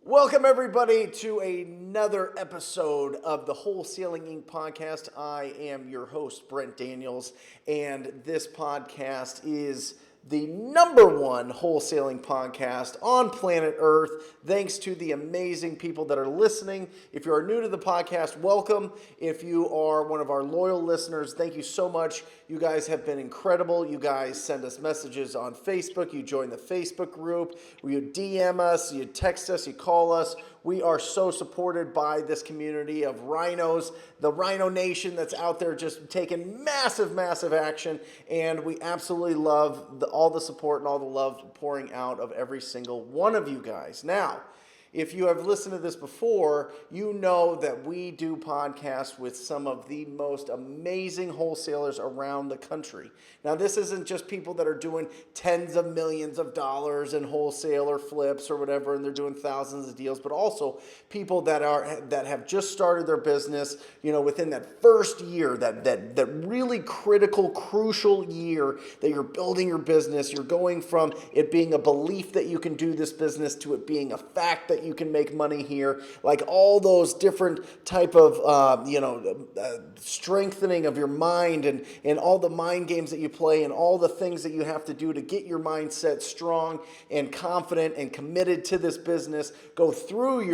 Welcome, everybody, to another episode of the Wholesaling Inc. podcast. I am your host, Brent Daniels, and this podcast is the number one wholesaling podcast on planet Earth, thanks to the amazing people that are listening. If you are new to the podcast, welcome. If you are one of our loyal listeners, thank you so much. You guys have been incredible. You guys send us messages on Facebook. You join the Facebook group. You DM us. You text us. You call us. We are so supported by this community of rhinos, the Rhino Nation that's out there just taking massive action. And we absolutely love all the support and all the love pouring out of every single one of you guys. Now, if you have listened to this before, you know that we do podcasts with some of the most amazing wholesalers around the country. Now, this isn't just people that are doing tens of millions of dollars in wholesaler flips or whatever, and they're doing thousands of deals, but also people that have just started their business, within that first year, that really critical, crucial year that you're building your business. You're going from it being a belief that you can do this business to it being a fact that you can make money here, like all those different type of strengthening of your mind and all the mind games that you play and all the things that you have to do to get your mindset strong and confident and committed to this business. Go through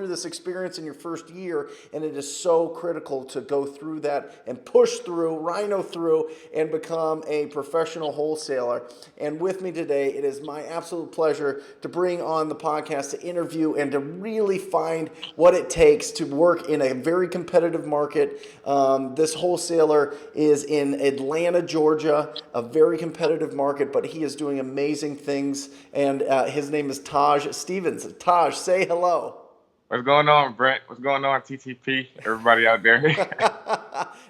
this experience in your first year, and it is so critical to go through that and push through, rhino through, and become a professional wholesaler. And with me today, it is my absolute pleasure to bring on the podcast to interview and to really find what it takes to work in a very competitive market. This wholesaler is in Atlanta, Georgia, a very competitive market, but he is doing amazing things. And his name is Taj Stephens. Taj, say hello. What's going on, Brent? What's going on, TTP? Everybody out there.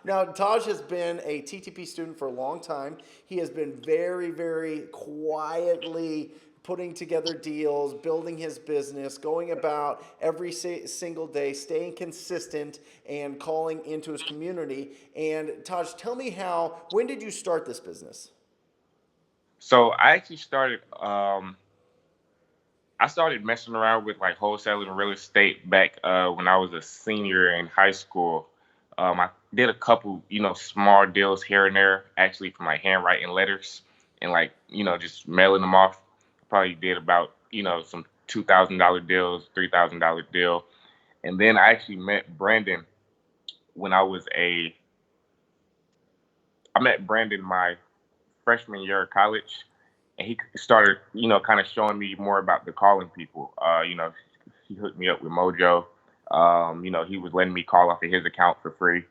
Now, Taj has been a TTP student for a long time. He has been very quietly putting together deals, building his business, going about every single day, staying consistent, and calling into his community. And Taj, tell me when did you start this business? So I actually started messing around with like wholesaling and real estate back when I was a senior in high school. I did a couple, small deals here and there, actually from like handwriting letters and just mailing them off. Probably did about, some $2,000 deals, $3,000 deal. And then I actually met Brandon when I met Brandon my freshman year of college, and he started, kind of showing me more about the calling people. He hooked me up with Mojo. He was letting me call off of his account for free.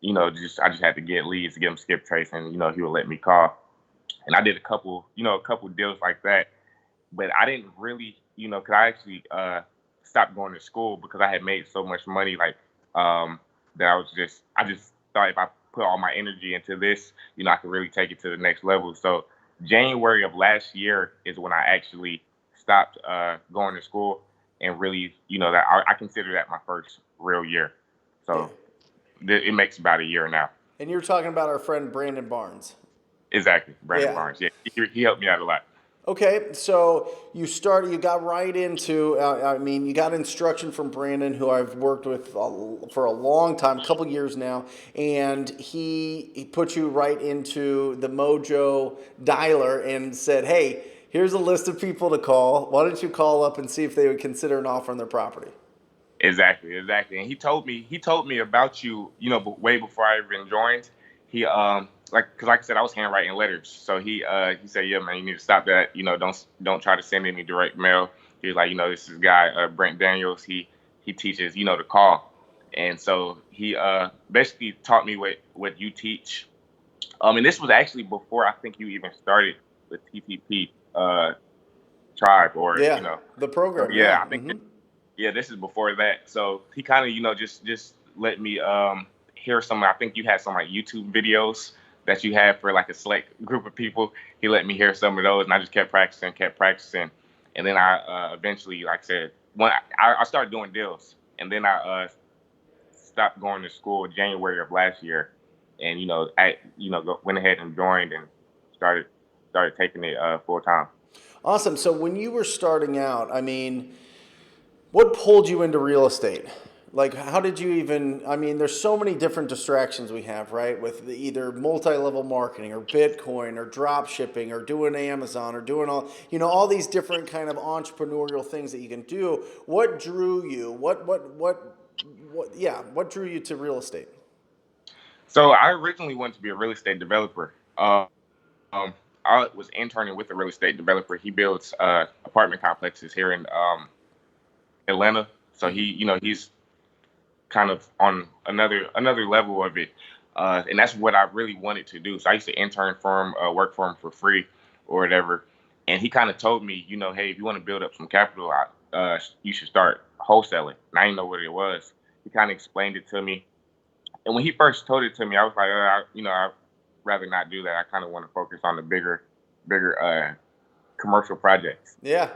I just had to get leads to get him skip trace, and he would let me call. And I did a couple deals like that. But I didn't really, because I actually stopped going to school because I had made so much money, that I just thought if I put all my energy into this, I could really take it to the next level. So January of last year is when I actually stopped going to school and really, that I consider that my first real year. So it makes about a year now. And you're talking about our friend Brandon Barnes. Exactly, Brandon Barnes. Yeah, he helped me out a lot. Okay, so you got right into, you got instruction from Brandon, who I've worked with for a long time, a couple years now, and he put you right into the Mojo dialer and said, hey, here's a list of people to call. Why don't you call up and see if they would consider an offer on their property? Exactly. And he told me about you, way before I even joined. He because like I said, I was handwriting letters. So he said, yeah, man, you need to stop that. Don't try to send any direct mail. He was like, this is guy Brent Daniels. He teaches, to call. And so he basically taught me what you teach. And this was actually before I think you even started the TTP tribe or the program. So, yeah, I think. Yeah, this is before that. So he kind of, just let me hear some. I think you had some like YouTube videos that you had for like a select group of people. He let me hear some of those, and I just kept practicing. And then I eventually, like I said, when I started doing deals, and then I stopped going to school in January of last year, and went ahead and joined and started taking it full time. Awesome. So when you were starting out, I mean, what pulled you into real estate? Like, how did you even? I mean, there's so many different distractions we have, right? With either multi-level marketing or Bitcoin or drop shipping or doing Amazon or doing all these different kind of entrepreneurial things that you can do. What drew you? What drew you to real estate? So I originally wanted to be a real estate developer. Um, I was interning with a real estate developer. He builds apartment complexes here in Atlanta. So Mm-hmm. he's kind of on another level of it, and that's what I really wanted to do. So I used to intern for him, work for him for free or whatever. And he kind of told me, hey, if you want to build up some capital, you should start wholesaling. And I didn't know what it was. He kind of explained it to me, and when he first told it to me, I was like, I'd rather not do that. I kind of want to focus on the bigger commercial projects. Yeah.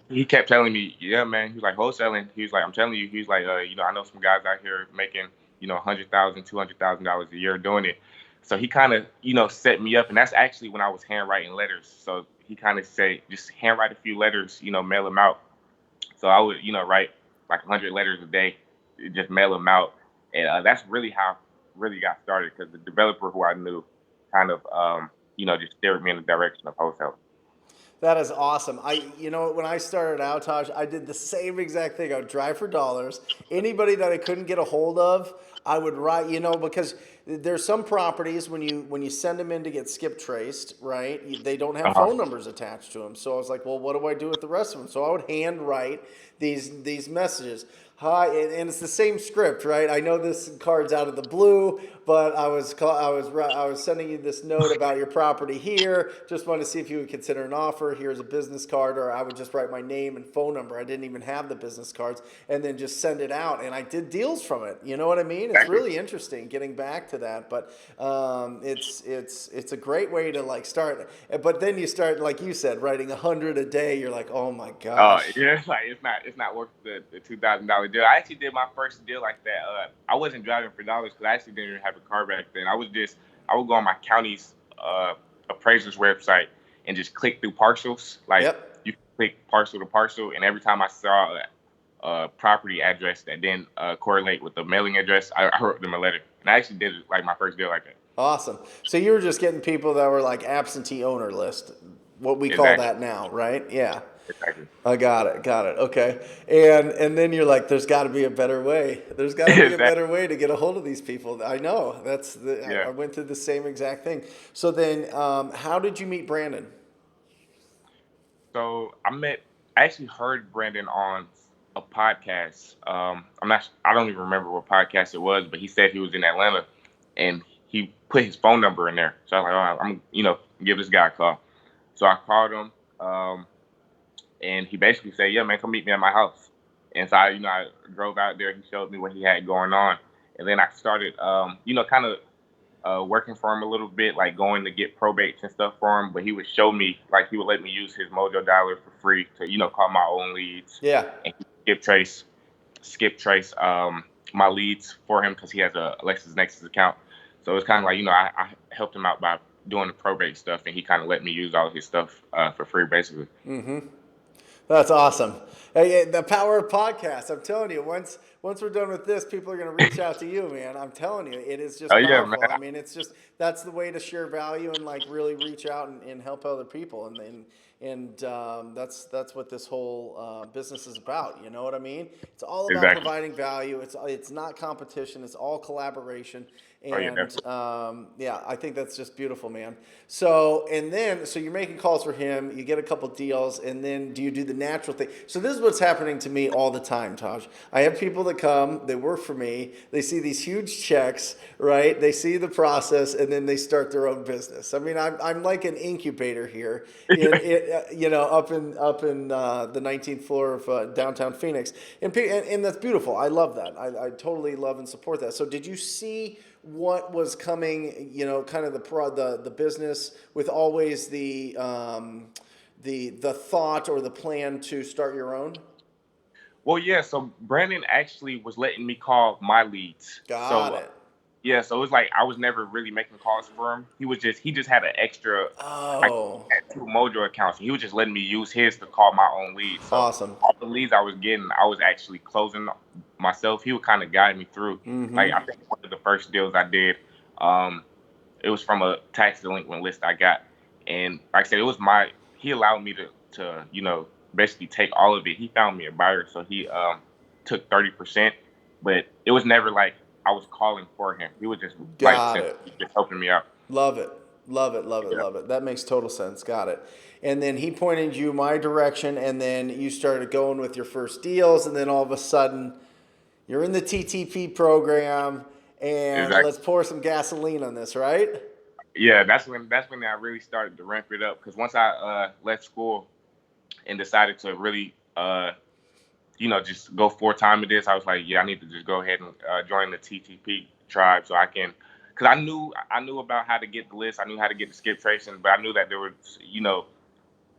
He kept telling me, yeah, man. He's like wholesaling. He's like, I'm telling you. He's like, I know some guys out here making, $100,000, $200,000 a year doing it. So he kind of, set me up, and that's actually when I was handwriting letters. So he kind of said, just handwrite a few letters, mail them out. So I would, write like 100 letters a day, just mail them out, and that's really how I really got started because the developer who I knew kind of, just steered me in the direction of wholesaling. That is awesome. When I started out, Taj, I did the same exact thing. I would drive for dollars. Anybody that I couldn't get a hold of, I would write, because there's some properties when you send them in to get skip traced, right? They don't have Uh-huh. phone numbers attached to them. So I was like, well, what do I do with the rest of them? So I would hand write these messages. Hi, and it's the same script, right? I know this card's out of the blue, but I was sending you this note about your property here. Just wanted to see if you would consider an offer. Here's a business card, or I would just write my name and phone number. I didn't even have the business cards, and then just send it out. And I did deals from it. You know what I mean? It's Exactly. really interesting getting back to that, but it's a great way to like start. But then you start, like you said, writing 100 a day. You're like, oh my gosh. Yeah, it's not worth the $2,000 deal. I actually did my first deal like that. I wasn't driving for dollars because I actually didn't even have a car back then. I would go on my county's appraiser's website and just click through parcels. Like Yep. you click parcel to parcel, and every time I saw a property address that didn't correlate with the mailing address, I wrote them a letter. And I actually did like my first deal like that. Awesome. So you were just getting people that were like absentee owner list, what we call Exactly. that now, right? Yeah. Exactly. I got it. Got it. Okay. And then you're like, there's got to be a better way. There's got to be a Exactly. better way to get a hold of these people. I know. I Yeah. went through the same exact thing. So then, how did you meet Brandon? So I actually heard Brandon on a podcast. I don't even remember what podcast it was, but he said he was in Atlanta and he put his phone number in there. So I was like, oh, give this guy a call. So I called him, and he basically said, yeah, man, come meet me at my house. And so I drove out there. He showed me what he had going on. And then I started, kind of working for him a little bit, like going to get probates and stuff for him. But he would show me, like he would let me use his Mojo Dialer for free to, call my own leads Yeah. and skip trace my leads for him because he has a LexisNexis account. So it's kind of like, I helped him out by doing the probate stuff, and he kind of let me use all of his stuff for free, basically. Mm-hmm. That's awesome. Hey, the power of podcasts. I'm telling you, once we're done with this, people are going to reach out to you, man. I'm telling you, it is Oh just yeah, powerful. I man. mean, it's just that's the way to share value and like really reach out and help other people. And that's what this whole business is about. You know what I mean? It's all about Exactly. providing value. It's not competition. It's all collaboration. Oh yeah, And definitely. yeah, I think that's just beautiful, man. So you're making calls for him. You get a couple deals, and then do you do the natural thing? So this is what's happening to me all the time, Taj. I have people that come, they work for me, they see these huge checks, right? They see the process, and then they start their own business. I mean, I'm like an incubator here, up in the 19th floor of downtown Phoenix, and that's beautiful. I love that. I totally love and support that. So did you see what was coming, kind of the business with always the thought or the plan to start your own? Well, yeah. So Brandon actually was letting me call my leads. Got So it. Yeah, so it was like I was never really making calls for him. He just had an extra, like, Oh, he had two Mojo accounts. And he was just letting me use his to call my own leads. So awesome. all the leads I was getting, I was actually closing myself. He would kind of guide me through. Like, Mm-hmm. I think one of the first deals I did, um, it was from a tax delinquent list I got, and like I said, he allowed me to basically take all of it. He found me a buyer, so he took 30%, but it was never like I was calling for him. He was just like Got it. just helping me out. Love it. Love it. Love it. Yeah, Love it. That makes total sense. Got it. And then he pointed you my direction, and then you started going with your first deals, and then all of a sudden you're in the TTP program, and exactly. let's pour some gasoline on this, right? Yeah, that's when I really started to ramp it up because once I left school and decided to really just go full time with this. I was like, yeah, I need to just go ahead and join the TTP tribe so I can, because I knew about how to get the list. I knew how to get the skip tracing, but I knew that there were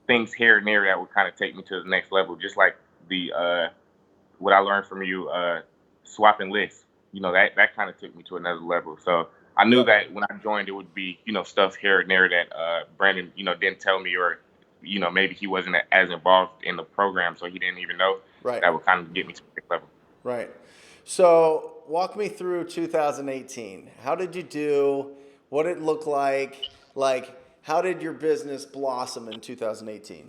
things here and there that would kind of take me to the next level. Just like the what I learned from you, swapping lists. That kind of took me to another level. So I knew Yep. that when I joined, it would be stuff here and there that Brandon didn't tell me, or maybe he wasn't as involved in the program, so he didn't even know. Right. That would kind of get me to the next level. Right. So walk me through 2018. How did you do? What did it look like? Like, how did your business blossom in 2018?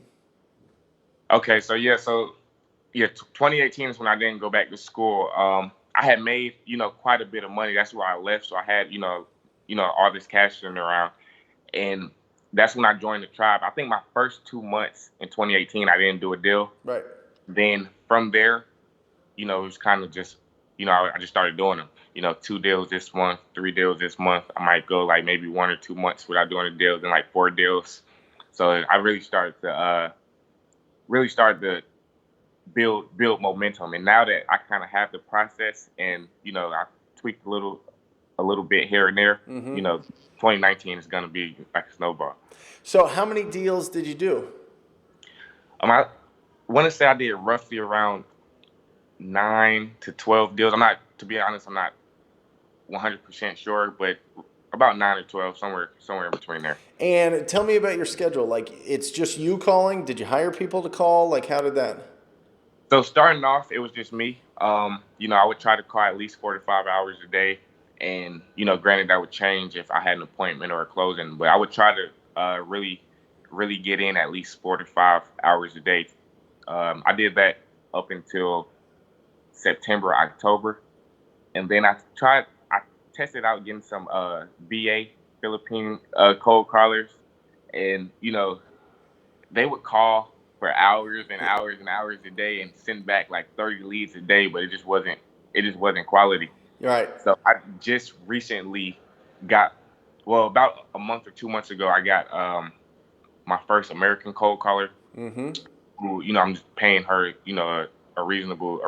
Okay, so 2018 is when I didn't go back to school. I had made quite a bit of money. That's why I left. So I had all this cash sitting around, and that's when I joined the tribe. I think my first 2 months in 2018, I didn't do a deal. Right. Then from there, it was kind of just, I just started doing them. 2 deals this month, 3 deals this month. I might go like maybe 1 or 2 months without doing a deal, then like 4 deals. So I really started to build momentum. And now that I kind of have the process, and I tweaked a little bit here and there, Mm-hmm. 2019 is gonna be like a snowball. So how many deals did you do? I want to say I did roughly around 9 to 12 deals. To be honest, I'm not 100% sure, but about 9 or 12, somewhere in between there. And tell me about your schedule. Like, it's just you calling? Did you hire people to call? Like, how did that? So starting off, it was just me. I would try to call at least 4 to 5 hours a day, and granted that would change if I had an appointment or a closing, but I would try to really, really get in at least 4 to 5 hours a day. I did that up until September, October, and then I tested out getting some VA Philippine cold callers, and they would call for hours and hours and hours a day and send back like 30 leads a day, but it just wasn't quality. You're right. So I just recently got, well, about a month or 2 months ago, I got my first American cold caller, Mm-hmm. who I'm just paying her a reasonable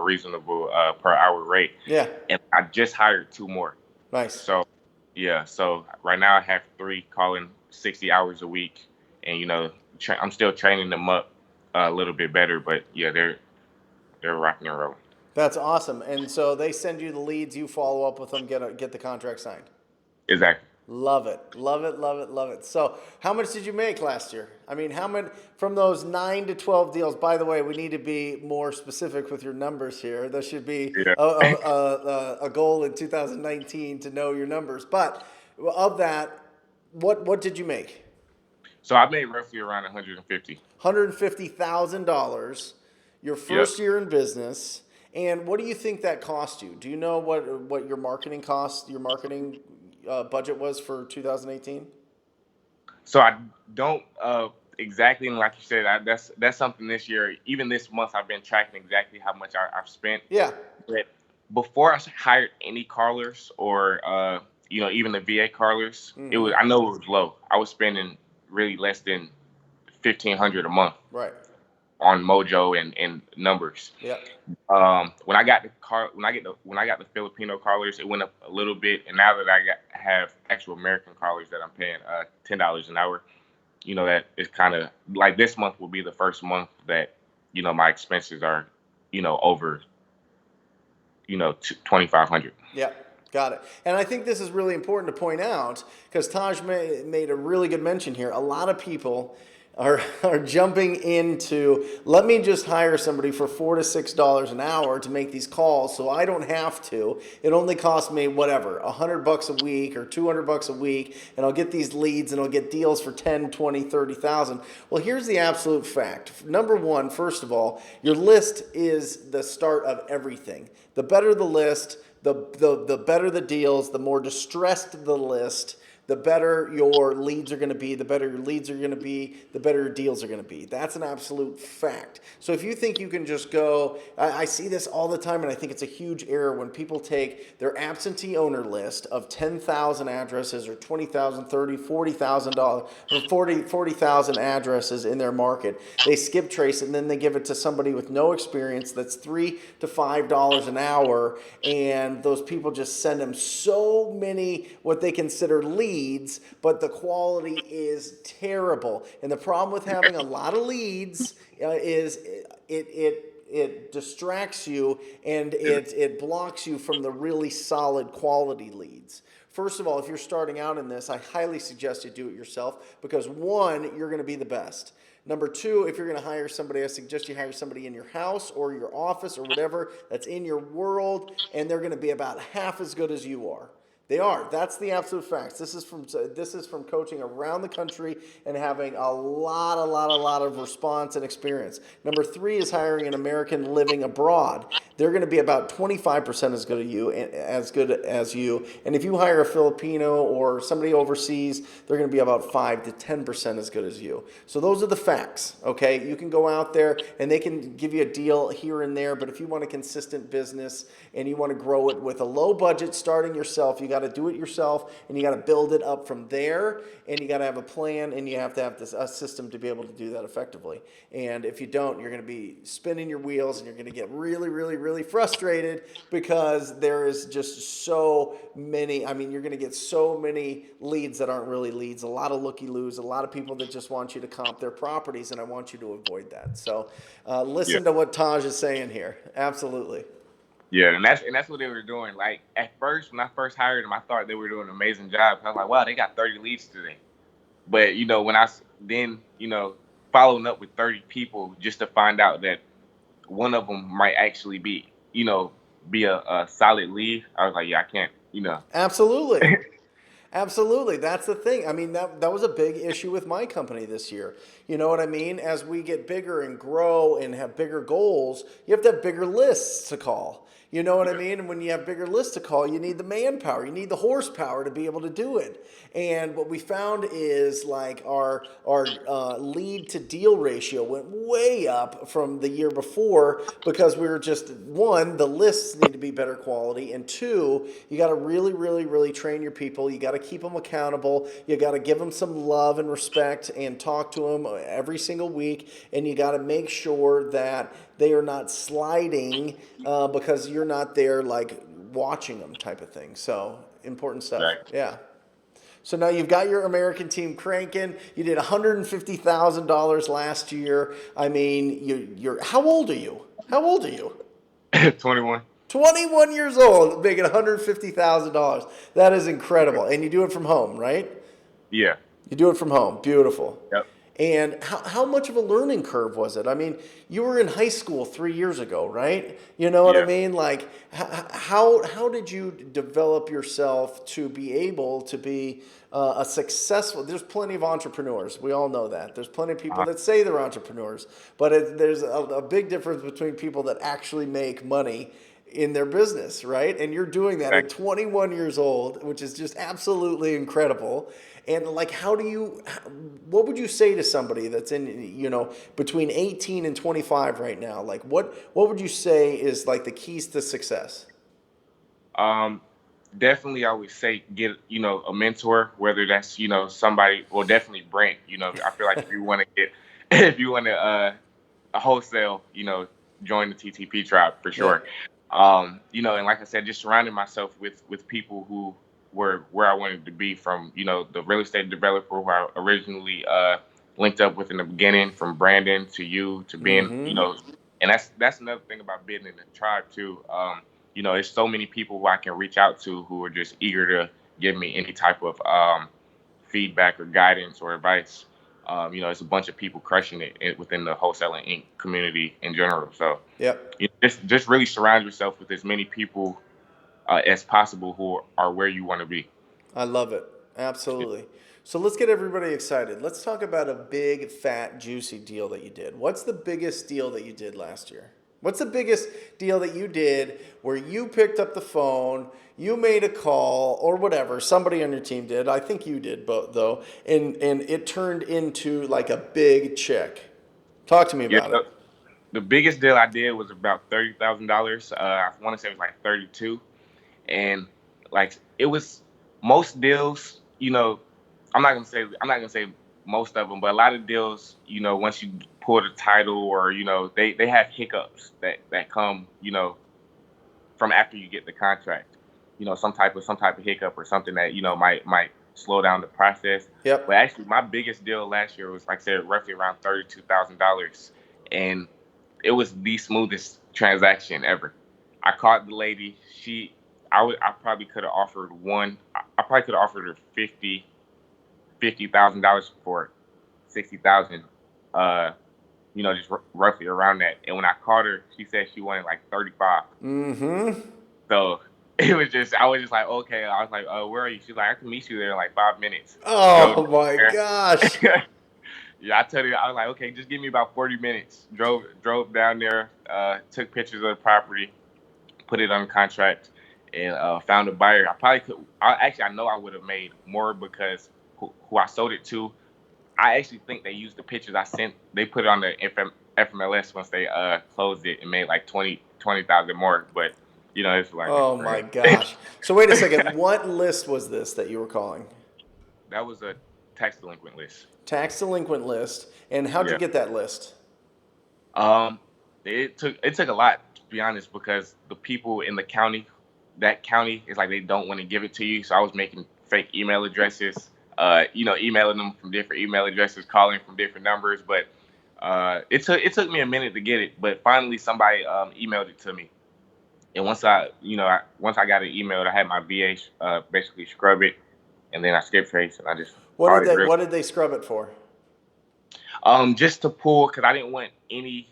per hour rate, Yeah. and I just hired 2 more. Nice. So yeah, so right now I have 3 calling 60 hours a week, and I'm still training them up a little bit better, but yeah, they're rocking and rolling. That's awesome. And so they send you the leads, you follow up with them, get the contract signed. Exactly. Love it. Love it. Love it. Love it. So, how much did you make last year? I mean, how many from those 9 to 12 deals? By the way, we need to be more specific with your numbers here. There should be Yeah. a goal in 2019 to know your numbers. But of that, what did you make? So I made roughly around 150. $150,000, your Yep. first year in business. And what do you think that cost you? Do you know what your marketing cost, your marketing budget was for 2018? So I don't exactly, and like you said, that's something this year. Even this month, I've been tracking exactly how much I've spent. Yeah. But before I hired any callers or even the VA callers, Mm-hmm. I know it was low. I was spending really less than 1,500 a month Right. on Mojo and numbers. Yeah. When I got the Filipino callers, it went up a little bit, and now that have actual American callers that I'm paying $10 an hour, that is kind of like this month will be the first month that my expenses are over 2,500. Yeah. Got it. And I think this is really important to point out because Taj made a really good mention here. A lot of people are jumping into, let me just hire somebody for $4 to $6 an hour to make these calls so I don't have to. It only costs me whatever, $100 a week or $200 a week, and I'll get these leads and I'll get deals for 10, 20, 30,000. Well, here's the absolute fact. Number one, first of all, your list is the start of everything. The better the list, the better the deals, the more distressed the list, the better your leads are going to be, the better your leads are going to be, the better your deals are going to be. That's an absolute fact. So if you think you can just go, I see this all the time, and I think it's a huge error when people take their absentee owner list of 10,000 addresses or 20,000, 30, $40,000 or 40,000 addresses in their market. They skip trace it, and then they give it to somebody with no experience that's $3 to $5 an hour, and those people just send them so many what they consider leads, but the quality is terrible. And the problem with having a lot of leads is it distracts you and it blocks you from the really solid quality leads. First of all, if you're starting out in this, I highly suggest you do it yourself because one, you're going to be the best. Number two, if you're going to hire somebody, I suggest you hire somebody in your house or your office or whatever that's in your world, and they're going to be about half as good as you are. They are. That's the absolute facts. This is from coaching around the country and having a lot of response and experience. Number three is hiring an American living abroad. They're going to be about 25% as good as you. And if you hire a Filipino or somebody overseas, they're going to be about 5 to 10% as good as you. So those are the facts. Okay, you can go out there and they can give you a deal here and there. But if you want a consistent business and you want to grow it with a low budget, starting yourself, you got to do it yourself, and you got to build it up from there, and you got to have a plan, and you have to have a system to be able to do that effectively. And if you don't, you're going to be spinning your wheels, and you're going to get really frustrated because there is just so many. I mean, you're going to get so many leads that aren't really leads, a lot of looky-loos, a lot of people that just want you to comp their properties, and I want you to avoid that. So listen to what Taj is saying here. Absolutely. Yeah, and that's what they were doing. Like at first, when I first hired them, I thought they were doing an amazing job. I was like, wow, they got 30 leads today. But when I then following up with 30 people just to find out that one of them might actually be a solid lead, I was like, yeah, I can't. Absolutely. Absolutely. That's the thing. I mean, that was a big issue with my company this year. You know what I mean? As we get bigger and grow and have bigger goals, you have to have bigger lists to call. You know what I mean? And when you have bigger lists to call, you need the manpower, you need the horsepower to be able to do it. And what we found is like our lead to deal ratio went way up from the year before because we were just, one, the lists need to be better quality, and two, you got to really train your people. You got to keep them accountable. You got to give them some love and respect and talk to them every single week, and you got to make sure that they are not sliding because you're not there like watching them type of thing. So important stuff. Right. Yeah. So now you've got your American team cranking. You did $150,000 last year. I mean, you're how old are you? 21. 21 years old, making $150,000. That is incredible. And you do it from home, right? Yeah. You do it from home. Beautiful. Yep. And how much of a learning curve was it? I mean, you were in high school 3 years ago, right? You know what I mean? Like, how did you develop yourself to be able to be a successful? There's plenty of entrepreneurs. We all know that. There's plenty of people that say they're entrepreneurs, but there's a big difference between people that actually make money in their business, right? And you're doing that at 21 years old, which is just absolutely incredible. And like, what would you say to somebody that's in, between 18 and 25 right now? Like, what would you say is like the keys to success? Definitely, I would say get, a mentor, whether that's, somebody, well, definitely Brent, I feel like if you want to wholesale, join the TTP tribe for sure. Yeah. And like I said, just surrounding myself with people who were where I wanted to be from, the real estate developer who I originally linked up with in the beginning, from Brandon to you to Ben, and that's another thing about being in the tribe too. there's so many people who I can reach out to who are just eager to give me any type of feedback or guidance or advice. It's a bunch of people crushing it within the Wholesaling Inc. community in general. So Yep. just really surround yourself with as many people as possible who are where you want to be. I love it. Absolutely. So let's get everybody excited. Let's talk about a big, fat, juicy deal that you did. What's the biggest deal that you did last year? What's the biggest deal that you did where you picked up the phone, you made a call, or whatever, somebody on your team did, I think you did, though, and it turned into like a big check? Talk to me Yeah, about it. the biggest deal I did was about $30,000. I want to say it was like 32, and like it was most deals. I'm not gonna say most of them, but a lot of deals. Once you pull the title, or they have hiccups that come from after you get the contract. Some type of hiccup or something that might slow down the process. Yep. But actually, my biggest deal last year was, like I said, roughly around $32,000, and it was the smoothest transaction ever. I called the lady. I probably could have offered I probably could have offered her $50,000 for 60,000. Just roughly around that. And when I called her, she said she wanted like 35. Mm-hmm. So I was just like, okay. I was like, where are you? She's like, I can meet you there in like 5 minutes. Drove Oh my there. gosh. Yeah, I tell you, I was like, okay, just give me about 40 minutes. Drove down there, took pictures of the property, put it on contract, and found a buyer. I know I would have made more because who I sold it to, I actually think they used the pictures I sent. They put it on the FMLS once they closed it and made like 20,000 more. But it's like Oh my gosh. So wait a second. What list was this that you were calling? that was a tax delinquent list. Tax delinquent list. And how'd you Yeah. get that list? Um, it took a lot, to be honest, because the people in that county is like they don't want to give it to you. So I was making fake email addresses, emailing them from different email addresses, calling from different numbers. But it took me a minute to get it, but finally somebody emailed it to me. And once I got it emailed, I had my VA basically scrub it, and then I skip trace, and I just called it real. What did they scrub it for? Just to pull, because I didn't want any.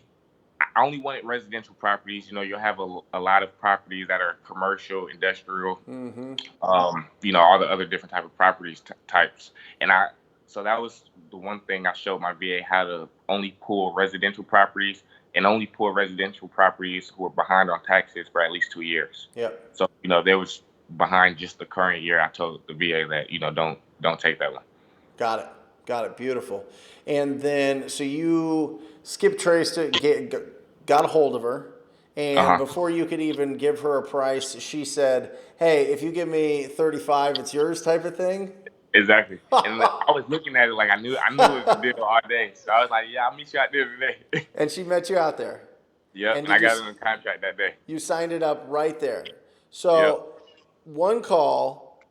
I only wanted residential properties. You'll have a lot of properties that are commercial, industrial, Mm-hmm. all the other different type of properties types. So that was the one thing I showed my VA, how to only pull residential properties, and only pull residential properties who are behind on taxes for at least 2 years. Yep. So, they was behind just the current year. I told the VA that, don't take that one. Got it. Got it. Beautiful. And then, so you skip traced it, got a hold of her, and Uh-huh. before you could even give her a price, she said, "Hey, if you give me 35, it's yours," type of thing. Exactly. And I was looking at it like I knew it was a deal all day. So I was like, yeah, I'll meet you out there today. And she met you out there. Yep. And And I did you got it in the contract that day. you signed it up right there. Yep. So one call,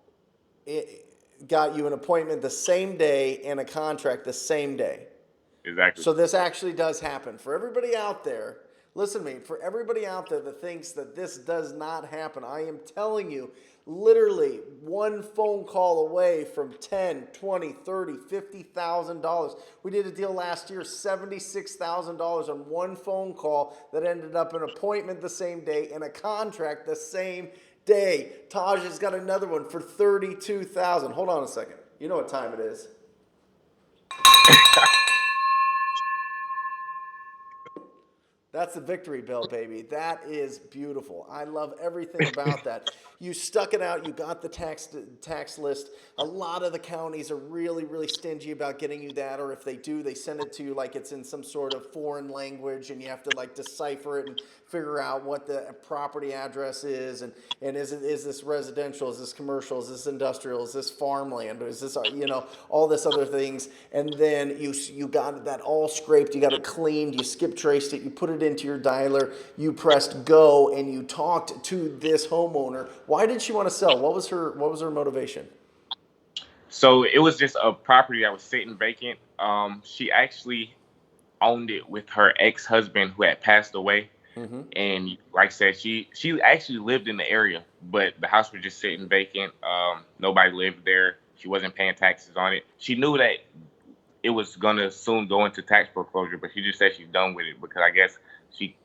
it got you an appointment the same day and a contract the same day. Exactly. So this actually does happen. For everybody out there, listen to me, for everybody out there that thinks that this does not happen, I am telling you, literally one phone call away from 10, 20, 30, $50,000. We did a deal last year, $76,000 on one phone call that ended up an appointment the same day and a contract the same day. Taj has got another one for $32,000. Hold on a second. You know what time it is. That's the victory bell, baby. That is beautiful. I love everything about that. You stuck it out. You got the tax list. A lot of the counties are really, really stingy about getting you that, or if they do, they send it to you like it's in some sort of foreign language, and you have to like decipher it and figure out what the property address is, and is this residential? Is this commercial? Is this industrial? Is this farmland? Or is this all this other things? And then you got that all scraped. You got it cleaned. You skip traced it. You put it into your dialer, you pressed go, and you talked to this homeowner. Why did she want to sell? What was her motivation? So it was just a property that was sitting vacant. She actually owned it with her ex-husband who had passed away. And like I said, she actually lived in the area, but the house was just sitting vacant. Nobody lived there. She wasn't paying taxes on it. She knew that it was gonna soon go into tax foreclosure, but she just said she's done with it because I guess she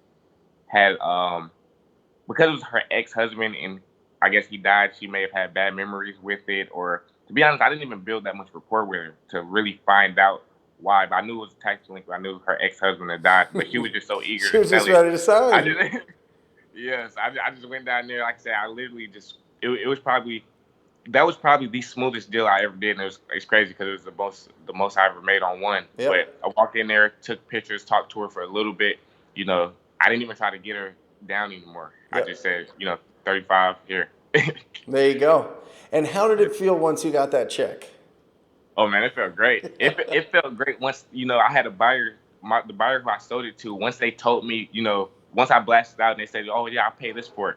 had because it was her ex-husband and I guess he died. She may have had bad memories with it, or to be honest, I didn't even build that much rapport with her to really find out why. But I knew it was a tax delinquent. I knew her ex-husband had died, but she was just so eager She to was sell just it. ready to I sign. just yes, I just went down there. Like I said, I literally just it was probably that was probably the smoothest deal I ever did, and it's crazy because it was the most I ever made on one. Yep. But I walked in there, took pictures, talked to her for a little bit. You know, I didn't even try to get her down anymore. I Yep. just said, 35 here. There you go. And how did it feel once you got that check? Oh man, it felt great. It felt great once I had a buyer, the buyer who I sold it to. Once they told me, once I blasted out and they said, "Oh yeah, I'll pay this for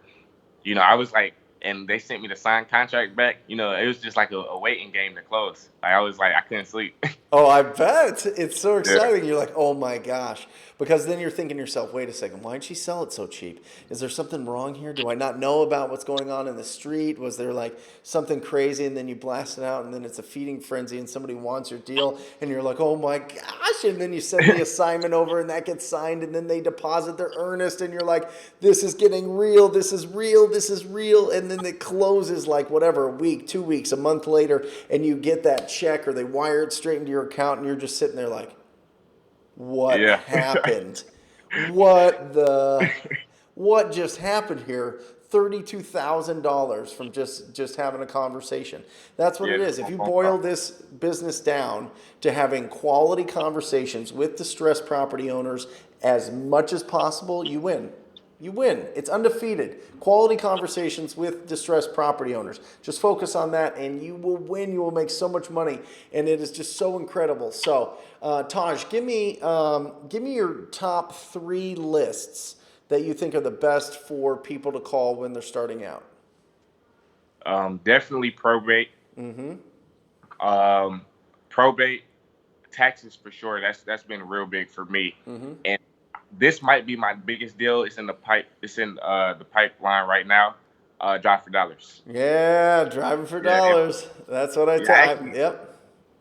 it." I was like, and they sent me the signed contract back. It was just like a waiting game to close. Like I was like, I couldn't sleep. Oh, I bet. It's so Yeah, exciting. You're like, oh my gosh. Because then you're thinking to yourself, wait a second, why'd she sell it so cheap? Is there something wrong here? Do I not know about what's going on in the street? Was there like something crazy? And then you blast it out and then it's a feeding frenzy and somebody wants your deal and you're like, oh my gosh. And then you send the assignment over and that gets signed and then they deposit their earnest and you're like, this is getting real. This is real. This is real. And then it closes like whatever, a week, 2 weeks, a month later, and you get that check or they wire it straight into your account and you're just sitting there like, what yeah, happened? What just happened here? $32,000 from just having a conversation. That's what yeah. it Just is. If one you phone boil call. this business down to having quality conversations with distressed property owners as much as possible, you win. You win. It's undefeated. Quality conversations with distressed property owners. Just focus on that and you will win. You will make so much money. And it is just so incredible. So, Taj, give me your top 3 lists that you think are the best for people to call when they're starting out. Definitely probate. Um, probate, taxes for sure. That's been real big for me. And this might be my biggest deal. It's in the pipe. It's in the pipeline right now. Drive for dollars. Yeah, driving for Yeah, it, dollars. That's what I yeah. tell. Yep.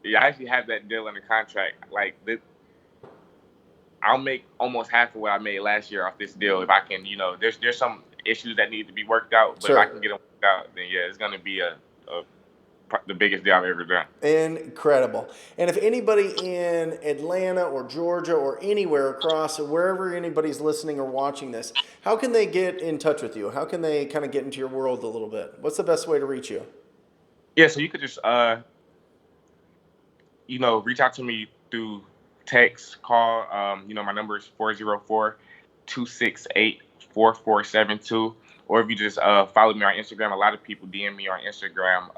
I actually have that deal in the contract. Like I'll make almost half of what I made last year off this deal if I can. There's some issues that need to be worked out, but if I Sure. can get them worked out, then yeah, it's gonna be the biggest deal I've ever done. Incredible. And if anybody in Atlanta or Georgia or anywhere across or wherever anybody's listening or watching this, how can they get in touch with you? How can they kind of get into your world a little bit? What's the best way to reach you? Yeah, so you could just reach out to me through text, call. My number is 404-268-4472. Or if you just follow me on Instagram, a lot of people DM me on Instagram.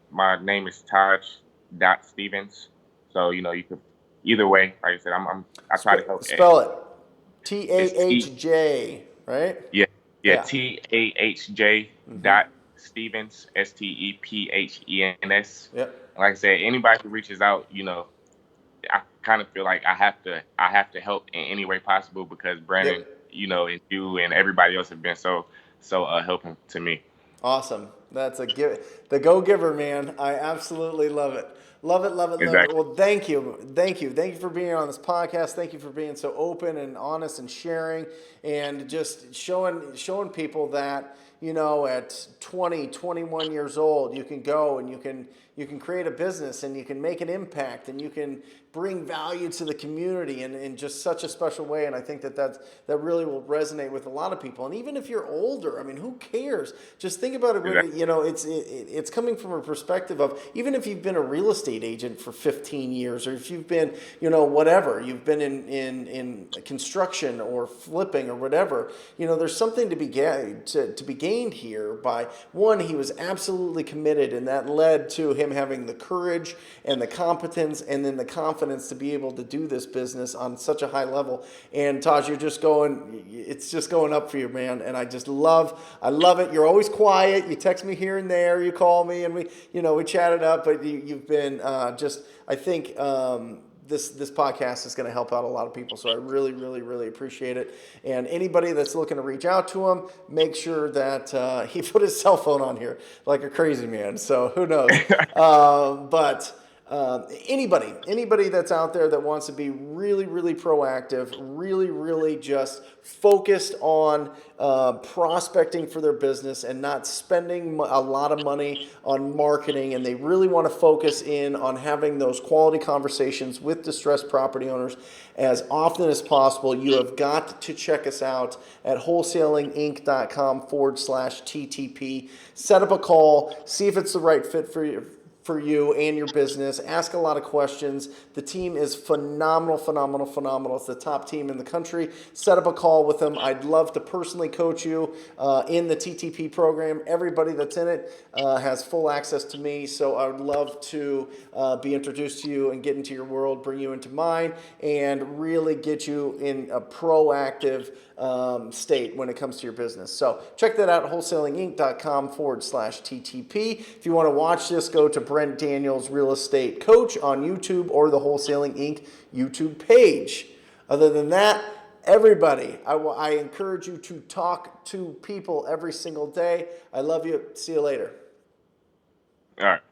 My name is Taj.Stephens. So, you could, either way, like I said, I try to help. Spell it. It's TAHJ, right? yeah, yeah, Yeah. TAHJ dot Stephens, Stephens. Yep. Like I said, anybody who reaches out, I kind of feel like I have to help in any way possible because Brandon, Yep. and you and everybody else have been so helping to me. Awesome. That's the go giver, man. I absolutely love it. Love it, love it, love it. Exactly. Well, thank you. Thank you for being on this podcast. Thank you for being so open and honest and sharing and just showing people that, at 20, 21 years old, you can go and you can create a business and you can make an impact and you can bring value to the community in just such a special way. And I think that really will resonate with a lot of people. And even if you're older, I mean, who cares? Just think about it. Exactly. It's coming from a perspective of even if you've been a real estate agent for 15 years, or if you've been, whatever, you've been in construction or flipping or whatever, there's something to be gained here by one. He was absolutely committed, and that led to him having the courage and the competence and then the confidence to be able to do this business on such a high level. And Taj, it's just going up for you, man. And I love it. You're always quiet. You text me here and there, you call me and we chat it up, but you've been I think this podcast is going to help out a lot of people. So I really, really, really appreciate it. And anybody that's looking to reach out to him, make sure that he put his cell phone on here like a crazy man. So who knows? But anybody that's out there that wants to be really, really proactive, really, really just focused on prospecting for their business and not spending a lot of money on marketing, and they really want to focus in on having those quality conversations with distressed property owners as often as possible, you have got to check us out at wholesalinginc.com/TTP. Set up a call, see if it's the right fit for you and your business. Ask a lot of questions. The team is phenomenal. It's the top team in the country. Set up a call with them. I'd love to personally coach you in the TTP program. Everybody that's in it has full access to me, so I would love to be introduced to you and get into your world, bring you into mine, and really get you in a proactive state when it comes to your business. So check that out at wholesalinginc.com/TTP. If you want to watch this, go to Brent Daniels Real Estate Coach on YouTube or the Wholesaling Inc. YouTube page. Other than that, everybody, I encourage you to talk to people every single day. I love you. See you later. All right.